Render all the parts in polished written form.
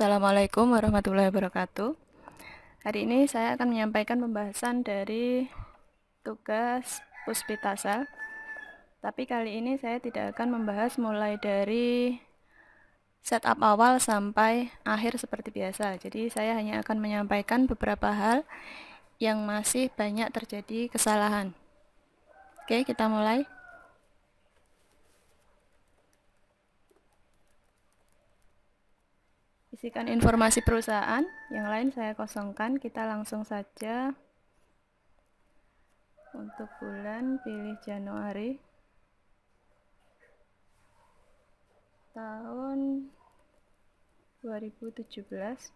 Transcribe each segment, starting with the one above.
Assalamualaikum warahmatullahi wabarakatuh. Hari ini saya akan menyampaikan pembahasan dari tugas Puspitasal. Tapi kali ini saya tidak akan membahas mulai dari setup awal sampai akhir seperti biasa. Jadi saya hanya akan menyampaikan beberapa hal yang masih banyak terjadi kesalahan. Oke, kita mulai. Isikan informasi perusahaan, yang lain saya kosongkan. Kita langsung saja. Untuk bulan pilih Januari tahun 2017.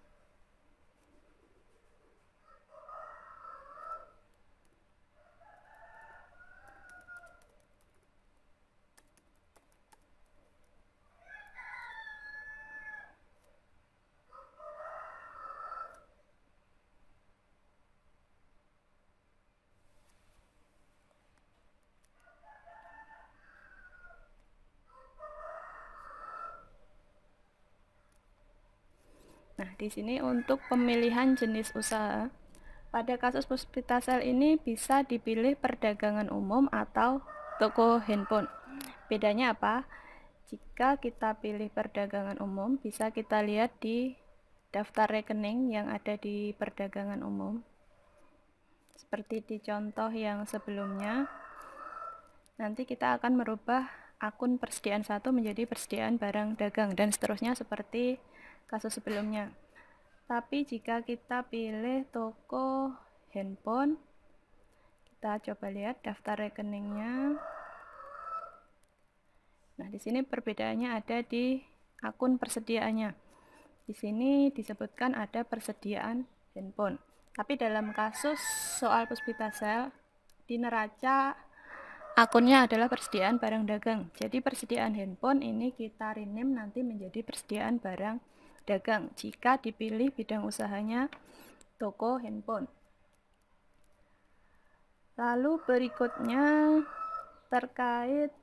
Nah, di sini untuk pemilihan jenis usaha. Pada kasus Puspitasal ini bisa dipilih perdagangan umum atau toko handphone. Bedanya apa? Jika kita pilih perdagangan umum, bisa kita lihat di daftar rekening yang ada di perdagangan umum. Seperti di contoh yang sebelumnya, nanti kita akan merubah akun persediaan 1 menjadi persediaan barang dagang dan seterusnya seperti kasus sebelumnya. Tapi jika kita pilih toko handphone, kita coba lihat daftar rekeningnya. Nah, di sini perbedaannya ada di akun persediaannya. Di sini disebutkan ada persediaan handphone. Tapi dalam kasus soal Puspitasal, di neraca akunnya adalah persediaan barang dagang. Jadi persediaan handphone ini kita rename nanti menjadi persediaan barang dagang jika dipilih bidang usahanya toko handphone. Lalu berikutnya terkait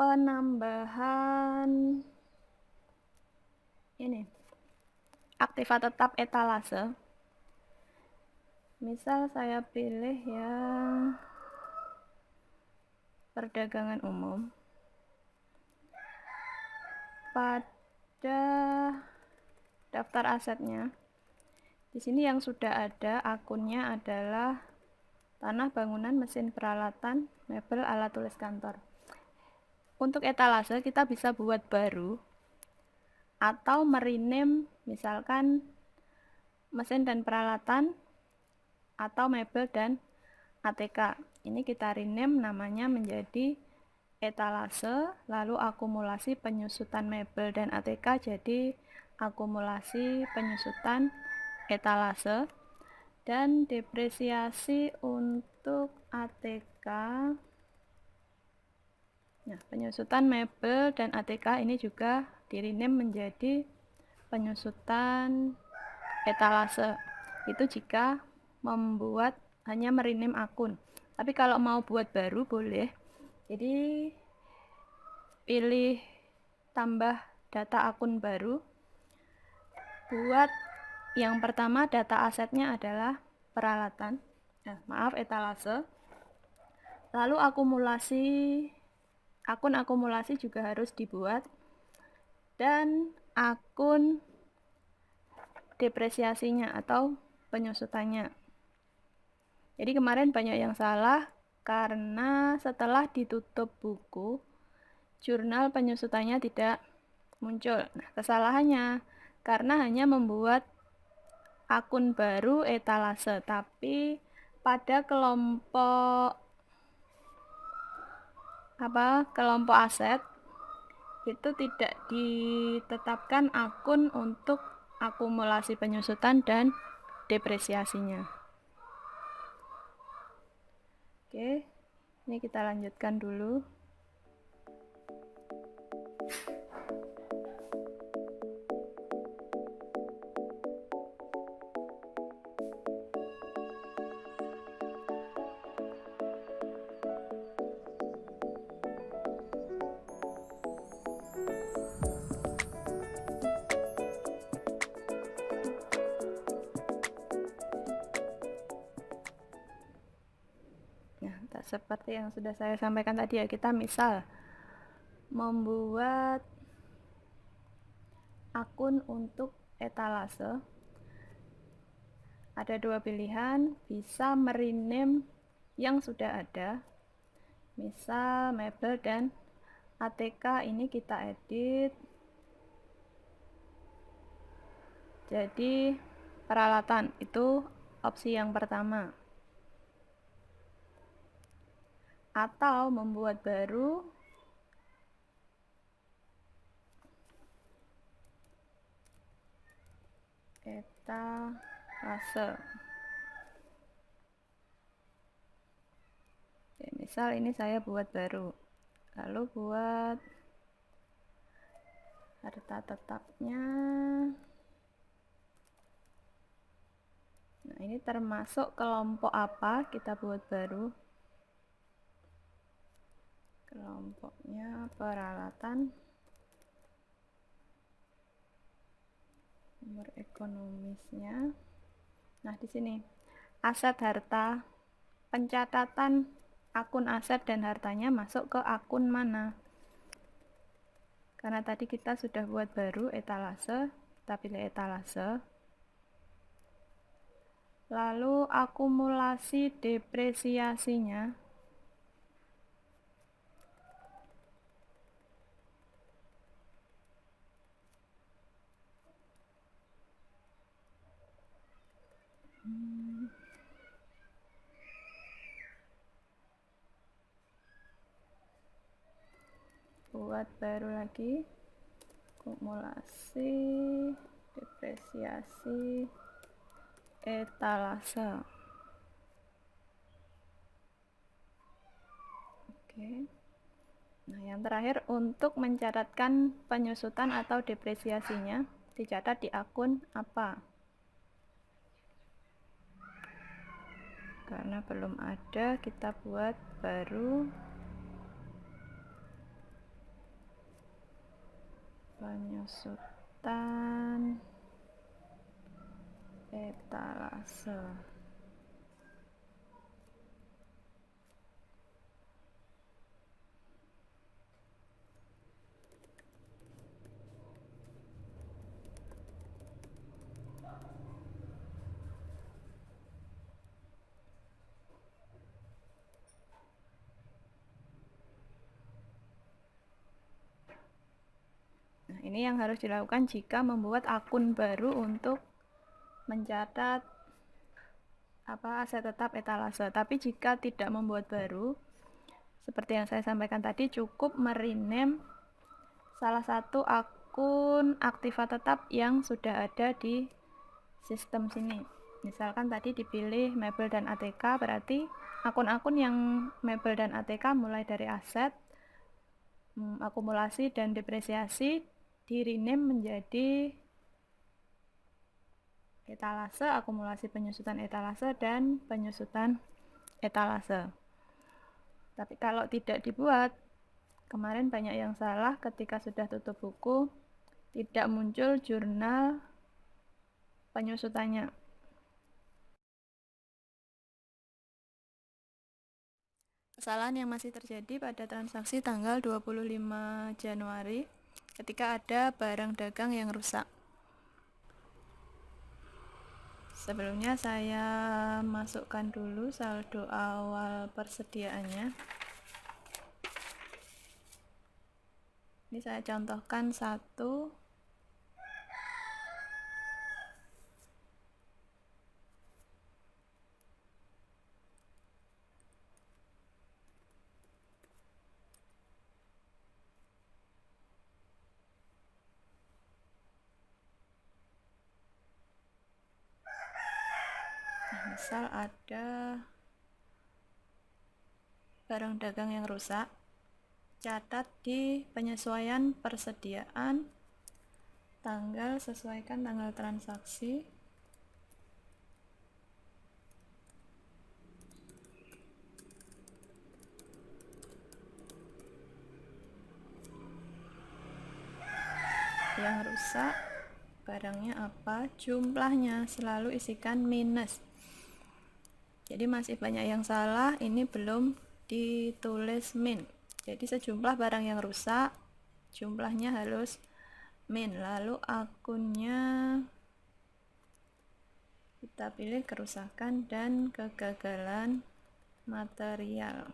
penambahan ini aktiva tetap etalase. Misal saya pilih yang perdagangan umum. Pada daftar asetnya, di sini yang sudah ada akunnya adalah tanah, bangunan, mesin peralatan, mebel, alat tulis kantor. Untuk etalase kita bisa buat baru atau merename misalkan mesin dan peralatan atau mebel dan ATK. Ini kita rename namanya menjadi etalase, lalu akumulasi penyusutan mebel dan ATK jadi akumulasi penyusutan etalase, dan depresiasi untuk ATK. Nah, penyusutan mebel dan ATK ini juga di-rename menjadi penyusutan etalase. Itu jika membuat hanya merename akun. Tapi kalau mau buat baru boleh. Jadi pilih tambah data akun baru. Buat yang pertama data asetnya adalah peralatan. Etalase. Lalu akun akumulasi juga harus dibuat. Dan akun depresiasinya atau penyusutannya. Jadi kemarin banyak yang salah karena setelah ditutup buku, jurnal penyusutannya tidak muncul. Nah, kesalahannya karena hanya membuat akun baru etalase, tapi pada kelompok aset itu tidak ditetapkan akun untuk akumulasi penyusutan dan depresiasinya. Oke, ini kita lanjutkan dulu. seperti yang sudah saya sampaikan tadi ya, kita misal membuat akun untuk etalase. Ada dua pilihan, bisa merename yang sudah ada, misal mebel dan ATK. Ini kita edit jadi peralatan, itu opsi yang pertama. Atau membuat baru, etalase. Oke, misal ini saya buat baru, lalu buat harta tetapnya. Nah, ini termasuk kelompok apa, kita buat baru. Kelompoknya peralatan, nomor ekonomisnya. Nah, di sini aset harta, pencatatan akun aset dan hartanya masuk ke akun mana. Karena tadi kita sudah buat baru etalase, kita pilih etalase. Lalu akumulasi depresiasinya. Buat baru lagi, akumulasi depresiasi etalase. Oke. Nah, yang terakhir untuk mencatatkan penyusutan atau depresiasinya, dicatat di akun apa? Karena belum ada, kita buat baru, penyusutan etalase. Nah, ini yang harus dilakukan jika membuat akun baru untuk mencatat aset tetap etalase. Tapi jika tidak membuat baru, seperti yang saya sampaikan tadi, cukup merename salah satu akun aktiva tetap yang sudah ada di sistem sini. Misalkan tadi dipilih mebel dan ATK, berarti akun-akun yang mebel dan ATK mulai dari aset, akumulasi dan depresiasi di rename menjadi etalase, akumulasi penyusutan etalase, dan penyusutan etalase. Tapi kalau tidak dibuat, kemarin banyak yang salah ketika sudah tutup buku, tidak muncul jurnal penyusutannya. Kesalahan yang masih terjadi pada transaksi tanggal 25 Januari ketika ada barang dagang yang rusak. Sebelumnya saya masukkan dulu saldo awal persediaannya. Ini saya contohkan satu. Misal ada barang dagang yang rusak, catat di penyesuaian persediaan, tanggal, sesuaikan tanggal transaksi, yang rusak barangnya apa, jumlahnya selalu isikan minus. Jadi masih banyak yang salah, ini belum ditulis min. Jadi sejumlah barang yang rusak jumlahnya harus min. Lalu akunnya kita pilih kerusakan dan kegagalan material.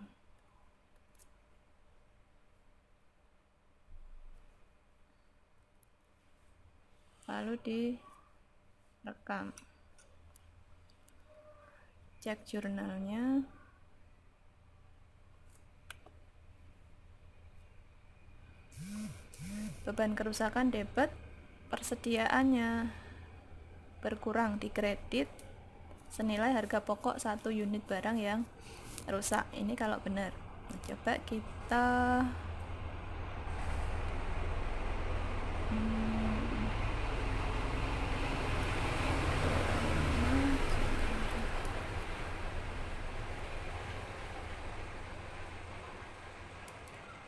Lalu direkam. Cek jurnalnya. Beban kerusakan debit, persediaannya berkurang di kredit senilai harga pokok 1 unit barang yang rusak. Ini kalau benar. Nah, coba kita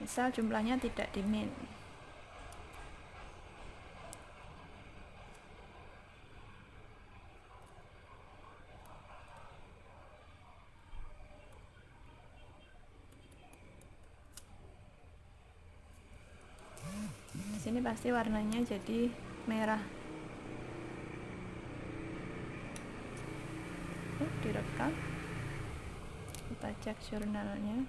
misal jumlahnya tidak dimin. Di sini pasti warnanya jadi merah. Direkam. Kita cek jurnalnya.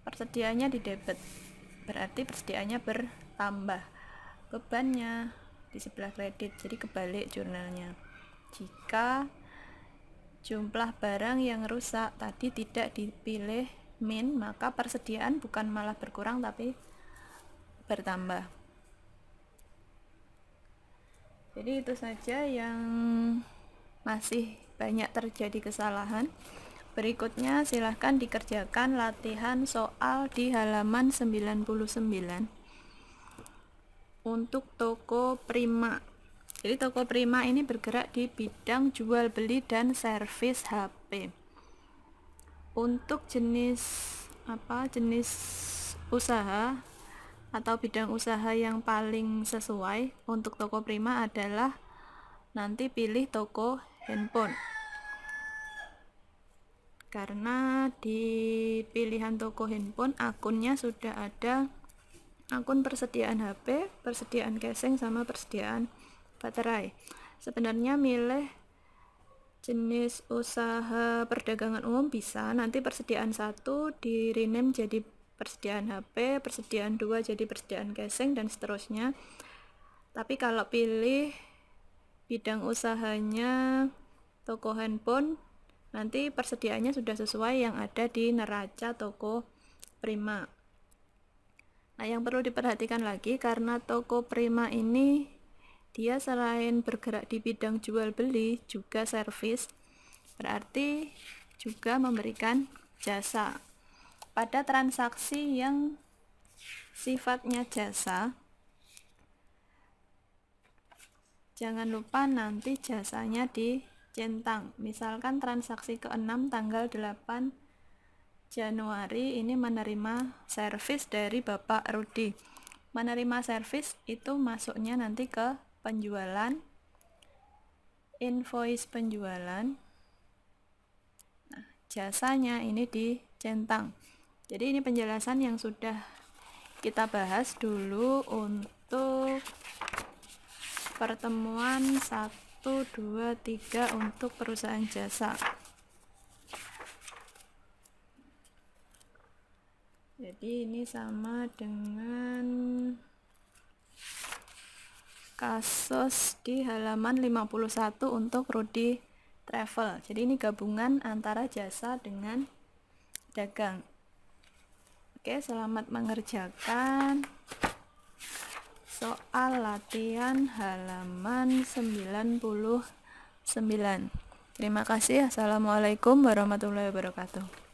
Persediaannya di debit, berarti persediaannya bertambah. Bebannya di sebelah kredit, jadi kebalik jurnalnya. Jika jumlah barang yang rusak tadi tidak dipilih min, maka persediaan bukan malah berkurang tapi bertambah. Jadi itu saja yang masih banyak terjadi kesalahan. Berikutnya silahkan dikerjakan latihan soal di halaman 99 untuk toko Prima. Jadi toko Prima ini bergerak di bidang jual beli dan servis HP. Untuk jenis usaha atau bidang usaha yang paling sesuai untuk toko Prima adalah nanti pilih toko handphone. Karena di pilihan toko handphone akunnya sudah ada akun persediaan HP, persediaan casing, sama persediaan baterai. Sebenarnya milih jenis usaha perdagangan umum bisa, nanti persediaan 1 di rename jadi persediaan HP, persediaan 2 jadi persediaan casing, dan seterusnya. Tapi kalau pilih bidang usahanya toko handphone, nanti persediaannya sudah sesuai yang ada di neraca toko Prima. Nah, yang perlu diperhatikan lagi, karena toko Prima ini dia selain bergerak di bidang jual beli juga servis, berarti juga memberikan jasa. Pada transaksi yang sifatnya jasa, jangan lupa nanti jasanya dicentang. Misalkan transaksi ke-6 tanggal 8 Januari ini menerima servis dari Bapak Rudi. Menerima servis itu masuknya nanti ke penjualan, invoice penjualan. Nah, jasanya ini dicentang. Jadi ini penjelasan yang sudah kita bahas dulu untuk pertemuan 1, 2, 3 untuk perusahaan jasa. Jadi ini sama dengan kasus di halaman 51 untuk Rudi Travel. Jadi ini gabungan antara jasa dengan dagang. Oke, selamat mengerjakan soal latihan halaman 99. Terima kasih. Assalamualaikum warahmatullahi wabarakatuh.